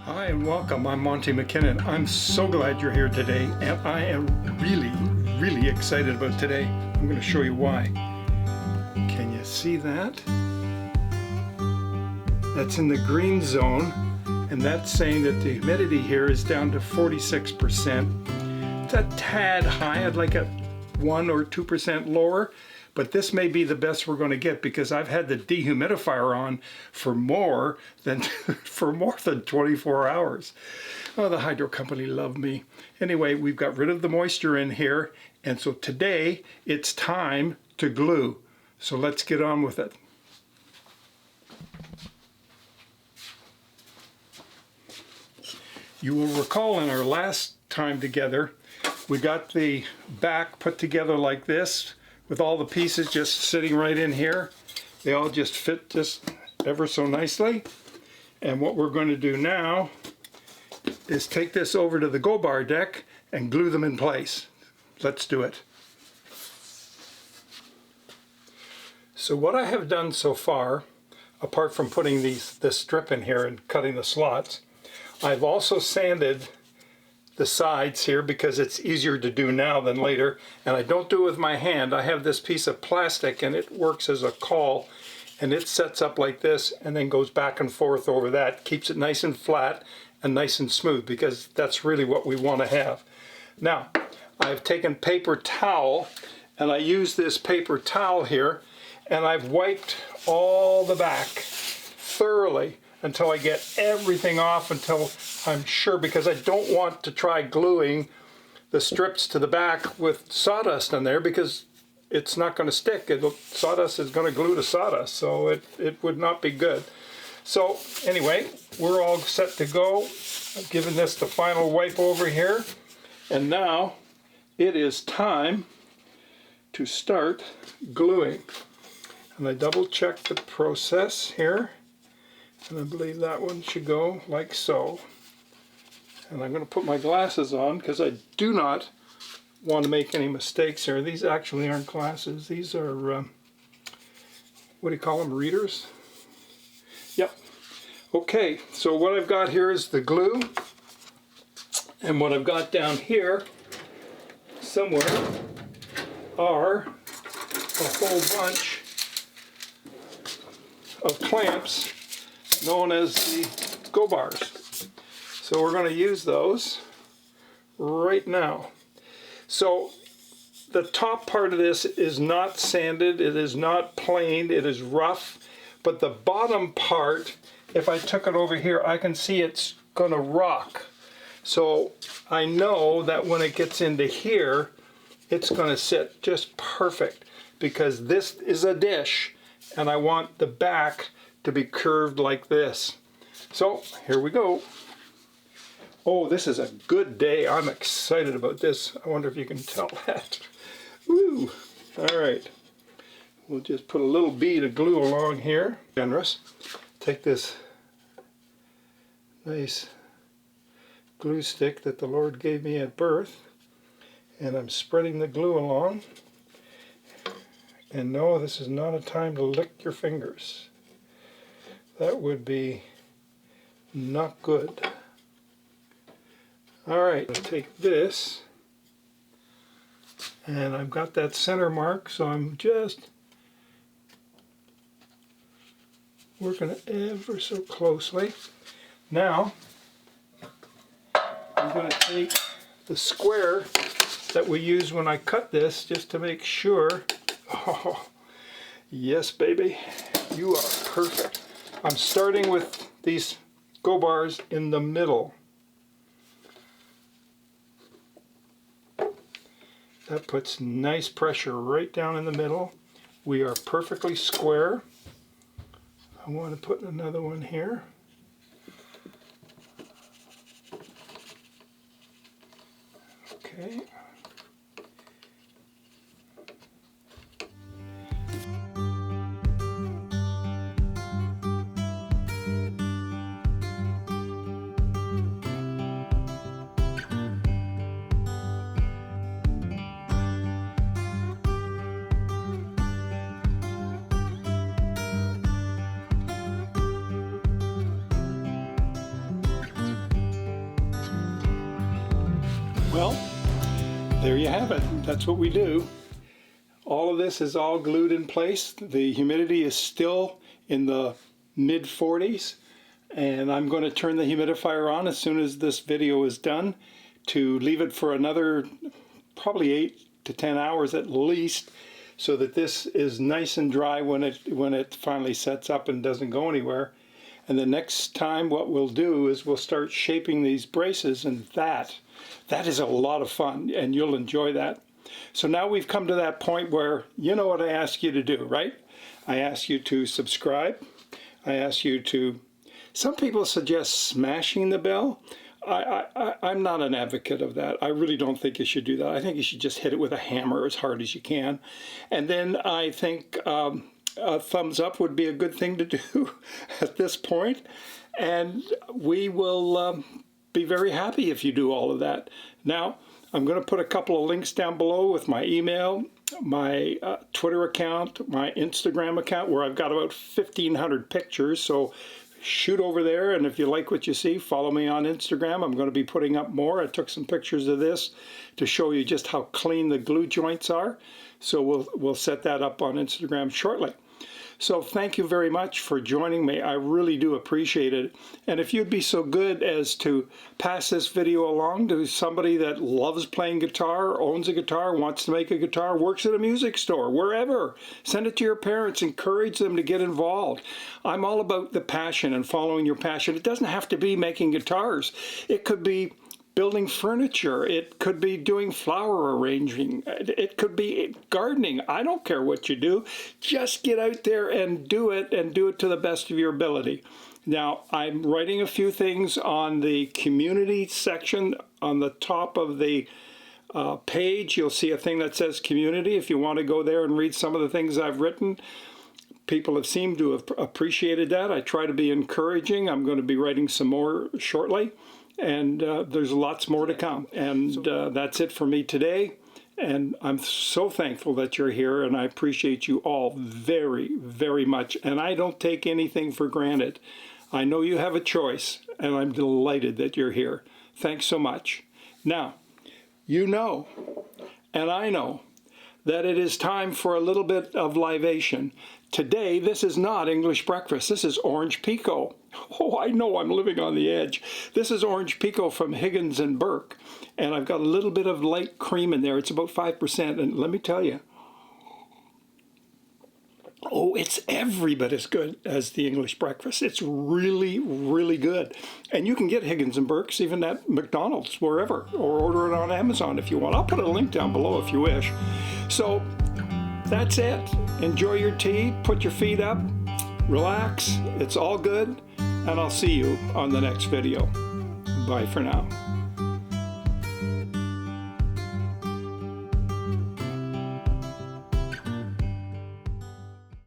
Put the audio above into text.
Hi and welcome. I'm Monty McKinnon. I'm so glad you're here today, and I am really excited about today. I'm going to show you why. Can you see that? That's in the green zone, and that's saying that the humidity here is down to 46%. It's a tad high. I'd like it 1 or 2% lower, but this may be the best we're going to get because I've had the dehumidifier on for more than 24 hours. Oh, the hydro company love me. Anyway, we've got rid of the moisture in here, and so today it's time to glue. So let's get on with it. You will recall in our last time together, we got the back put together like this, with all the pieces just sitting right in here. They all just fit just ever so nicely. And what we're going to do now is take this over to the go bar deck and glue them in place. Let's do it. So what I have done so far, apart from putting this strip in here and cutting the slots, I've also sanded the sides here because it's easier to do now than later, and I don't do it with my hand. I have this piece of plastic and it works as a caul, and it sets up like this and then goes back and forth over that, keeps it nice and flat and nice and smooth, because that's really what we want to have. Now I've taken paper towel, and I use this paper towel here, and I've wiped all the back thoroughly until I get everything off, until I'm sure, because I don't want to try gluing the strips to the back with sawdust in there, because it's not going to stick. Sawdust is going to glue to sawdust, so it would not be good. So anyway, we're all set to go. I've given this the final wipe over here, and now it is time to start gluing. And I double check the process here. And I believe that one should go like so. And I'm going to put my glasses on because I do not want to make any mistakes here. These actually aren't glasses. These are, what do you call them, readers? Yep. Okay, so what I've got here is the glue. And what I've got down here somewhere are a whole bunch of clamps known as the go bars. So we're going to use those right now. So the top part of this is not sanded, it is not planed, it is rough, but the bottom part, if I took it over here, I can see it's going to rock. So I know that when it gets into here, it's going to sit just perfect, because this is a dish and I want the back to be curved like this. So here we go. Oh, this is a good day. I'm excited about this. I wonder if you can tell that. Woo! All right. We'll just put a little bead of glue along here. Generous. Take this nice glue stick that the Lord gave me at birth, and I'm spreading the glue along. And no, this is not a time to lick your fingers. That would be not good. All right, I'll take this, and I've got that center mark, so I'm just working it ever so closely. Now, I'm going to take the square that we use when I cut this, just to make sure. Oh, yes, baby, you are perfect. I'm starting with these go bars in the middle. That puts nice pressure right down in the middle. We are perfectly square. I want to put another one here. Okay. Well, there you have it. That's what we do. All of this is all glued in place. The humidity is still in the mid 40s, and I'm going to turn the humidifier on as soon as this video is done to leave it for another probably 8 to 10 hours at least, so that this is nice and dry when it finally sets up and doesn't go anywhere. And the next time what we'll do is we'll start shaping these braces, and that is a lot of fun, and you'll enjoy that. So now we've come to that point where you know what I ask you to do, right? I ask you to subscribe. I ask you to, some people suggest smashing the bell. I'm not an advocate of that. I really don't think you should do that. I think you should just hit it with a hammer as hard as you can. And then I think a thumbs up would be a good thing to do at this point. And we will be very happy if you do all of that. Now, I'm going to put a couple of links down below with my email, my Twitter account, my Instagram account, where I've got about 1,500 pictures. So shoot over there, and if you like what you see, follow me on Instagram. I'm going to be putting up more. I took some pictures of this to show you just how clean the glue joints are. So we'll set that up on Instagram shortly. So thank you very much for joining me. I really do appreciate it. And if you'd be so good as to pass this video along to somebody that loves playing guitar, owns a guitar, wants to make a guitar, works at a music store, wherever, send it to your parents, encourage them to get involved. I'm all about the passion and following your passion. It doesn't have to be making guitars. It could be building furniture, it could be doing flower arranging, it could be gardening. I don't care what you do, just get out there and do it to the best of your ability. Now, I'm writing a few things on the community section. On the top of the page, you'll see a thing that says community. If you want to go there and read some of the things I've written, people have seemed to have appreciated that. I try to be encouraging. I'm going to be writing some more shortly. And there's lots more to come. And that's it for me today. And I'm so thankful that you're here, and I appreciate you all very, very much. And I don't take anything for granted. I know you have a choice, and I'm delighted that you're here. Thanks so much. Now, you know, and I know, that it is time for a little bit of libation. Today, this is not English breakfast. This is orange pekoe. Oh, I know I'm living on the edge. This is orange pekoe from Higgins and Burke. And I've got a little bit of light cream in there. It's about 5%. And let me tell you, oh, it's every bit as good as the English breakfast. It's really, really good. And you can get Higgins and Burke's even at McDonald's, wherever, or order it on Amazon if you want. I'll put a link down below if you wish. So that's it. Enjoy your tea, put your feet up, relax. It's all good. And I'll see you on the next video. Bye for now.